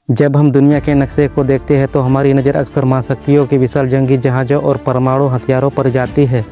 जब हम दुनिया के नक्शे को देखते हैं तो हमारी नज़र अक्सर महाशक्तियों के विशाल जंगी जहाज़ों और परमाणु हथियारों पर जाती है।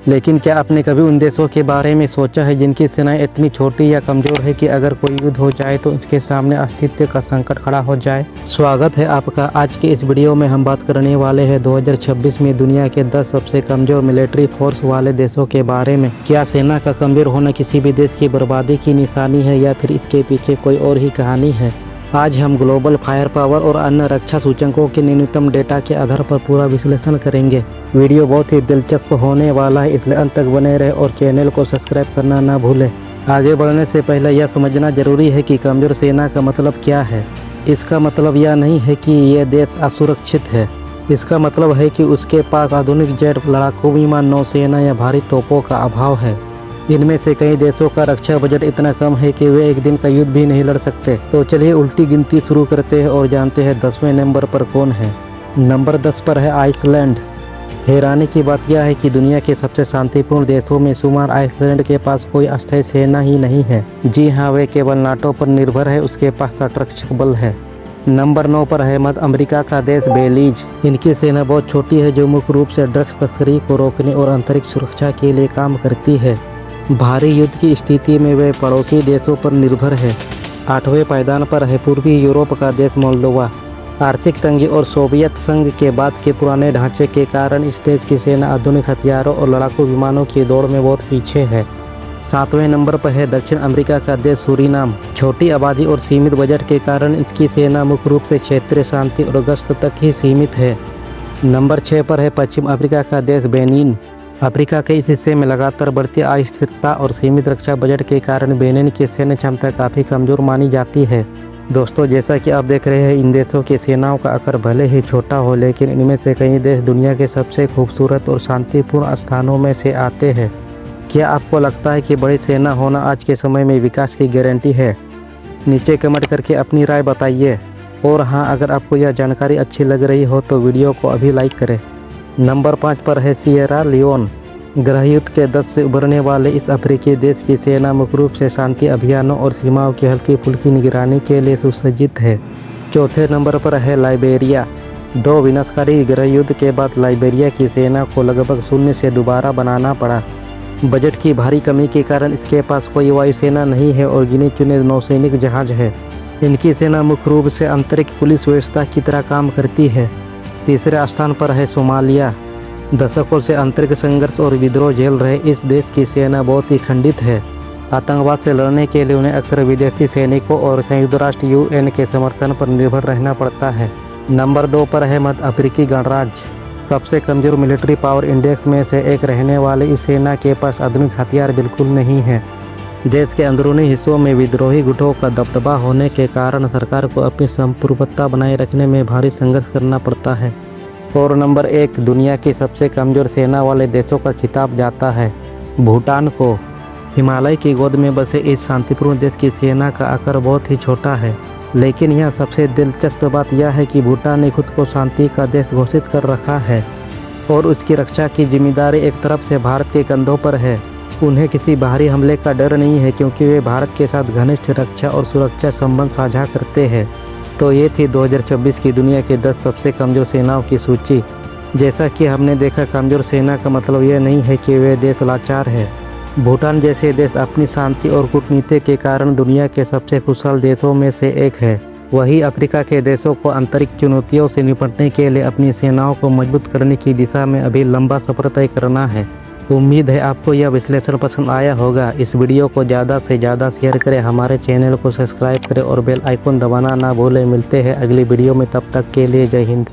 लेकिन क्या आपने कभी उन देशों के बारे में सोचा है जिनकी सेनाएं इतनी छोटी या कमज़ोर है कि अगर कोई युद्ध हो जाए तो उसके सामने अस्तित्व का संकट खड़ा हो जाए। स्वागत है आपका। आज के इस वीडियो में हम बात करने वाले हैं 2026 में दुनिया के 10 सबसे कमज़ोर मिलिट्री फोर्स वाले देशों के बारे में। क्या सेना का कमज़ोर होना किसी भी देश की बर्बादी की निशानी है या फिर इसके पीछे कोई और ही कहानी है। आज हम ग्लोबल फायर पावर और अन्य रक्षा सूचकों के न्यूनतम डेटा के आधार पर पूरा विश्लेषण करेंगे। वीडियो बहुत ही दिलचस्प होने वाला है, इसलिए अंत तक बने रहे और चैनल को सब्सक्राइब करना ना भूलें। आगे बढ़ने से पहले यह समझना जरूरी है कि कमज़ोर सेना का मतलब क्या है। इसका मतलब यह नहीं है कि यह देश असुरक्षित है। इसका मतलब है कि उसके पास आधुनिक जेट, लड़ाकू विमान, नौसेना या भारी तोपों का अभाव है। इनमें से कई देशों का रक्षा बजट इतना कम है कि वे एक दिन का युद्ध भी नहीं लड़ सकते। तो चलिए उल्टी गिनती शुरू करते हैं और जानते हैं 10वें नंबर पर कौन है। नंबर 10 पर है आइसलैंड। हैरानी की बात यह है कि दुनिया के सबसे शांतिपूर्ण देशों में शुमार आइसलैंड के पास कोई अस्थायी सेना ही नहीं है। जी हाँ, वे केवल नाटो पर निर्भर है, उसके पास तटरक्षक बल है। नंबर 9 पर है मध्य अमेरिका का देश बेलीज। इनकी सेना बहुत छोटी है जो मुख्य रूप से ड्रग्स तस्करी को रोकने और अंतरिक्ष सुरक्षा के लिए काम करती है। भारी युद्ध की स्थिति में वे पड़ोसी देशों पर निर्भर है। 8वें पायदान पर है पूर्वी यूरोप का देश मोल्दोवा। आर्थिक तंगी और सोवियत संघ के बाद के पुराने ढांचे के कारण इस देश की सेना आधुनिक हथियारों और लड़ाकू विमानों की दौड़ में बहुत पीछे है। 7वें नंबर पर है दक्षिण अमेरिका का देश सूरीनाम। छोटी आबादी और सीमित बजट के कारण इसकी सेना मुख्य रूप से क्षेत्रीय शांति और गश्त तक ही सीमित है। नंबर 6 पर है पश्चिम अफ्रीका का देश बेनिन। अफ्रीका के इस हिस्से में लगातार बढ़ती अस्थिरता और सीमित रक्षा बजट के कारण बेनिन की सैन्य क्षमता काफ़ी कमज़ोर मानी जाती है। दोस्तों, जैसा कि आप देख रहे हैं, इन देशों की सेनाओं का आकार भले ही छोटा हो, लेकिन इनमें से कई देश दुनिया के सबसे खूबसूरत और शांतिपूर्ण स्थानों में से आते हैं। क्या आपको लगता है कि बड़ी सेना होना आज के समय में विकास की गारंटी है? नीचे कमेंट करके अपनी राय बताइए। और हाँ, अगर आपको यह जानकारी अच्छी लग रही हो तो वीडियो को अभी लाइक करें। नंबर 5 पर है सिएरा लियोन। गृह युद्ध के 10 से उभरने वाले इस अफ्रीकी देश की सेना मुख्य रूप से शांति अभियानों और सीमाओं की हल्की फुल्की निगरानी के लिए सुसज्जित है। चौथे नंबर पर है लाइबेरिया। 2 विनाशकारी गृह युद्ध के बाद लाइबेरिया की सेना को लगभग शून्य से दोबारा बनाना पड़ा। बजट की भारी कमी के कारण इसके पास कोई वायुसेना नहीं है और गिने चुने नौसैनिक जहाज है। इनकी सेना मुख्य रूप से आंतरिक पुलिस व्यवस्था की तरह काम करती है। तीसरे स्थान पर है सोमालिया। दशकों से आंतरिक संघर्ष और विद्रोह झेल रहे इस देश की सेना बहुत ही खंडित है। आतंकवाद से लड़ने के लिए उन्हें अक्सर विदेशी सैनिकों और संयुक्त राष्ट्र UN के समर्थन पर निर्भर रहना पड़ता है। नंबर 2 पर है मध्य अफ्रीकी गणराज्य। सबसे कमज़ोर मिलिट्री पावर इंडेक्स में से एक रहने वाली इस सेना के पास आधुनिक हथियार बिल्कुल नहीं है। देश के अंदरूनी हिस्सों में विद्रोही गुटों का दबदबा होने के कारण सरकार को अपनी संप्रभुता बनाए रखने में भारी संघर्ष करना पड़ता है। और नंबर 1 दुनिया की सबसे कमज़ोर सेना वाले देशों का खिताब जाता है भूटान को। हिमालय की गोद में बसे इस शांतिपूर्ण देश की सेना का आकार बहुत ही छोटा है, लेकिन यह सबसे दिलचस्प बात यह है कि भूटान ने खुद को शांति का देश घोषित कर रखा है और उसकी रक्षा की जिम्मेदारी एक तरफ से भारत के कंधों पर है। उन्हें किसी बाहरी हमले का डर नहीं है क्योंकि वे भारत के साथ घनिष्ठ रक्षा और सुरक्षा संबंध साझा करते हैं। तो ये थी 2026 की दुनिया के 10 सबसे कमज़ोर सेनाओं की सूची। जैसा कि हमने देखा, कमज़ोर सेना का मतलब यह नहीं है कि वे देश लाचार है। भूटान जैसे देश अपनी शांति और कूटनीति के कारण दुनिया के सबसे खुशहाल देशों में से एक है। वहीं अफ्रीका के देशों को आंतरिक चुनौतियों से निपटने के लिए अपनी सेनाओं को मजबूत करने की दिशा में अभी लंबा सफर तय करना है। उम्मीद है आपको यह विश्लेषण पसंद आया होगा। इस वीडियो को ज़्यादा से ज़्यादा शेयर करें, हमारे चैनल को सब्सक्राइब करें और बेल आइकन दबाना ना भूलें। मिलते हैं अगली वीडियो में, तब तक के लिए जय हिंद।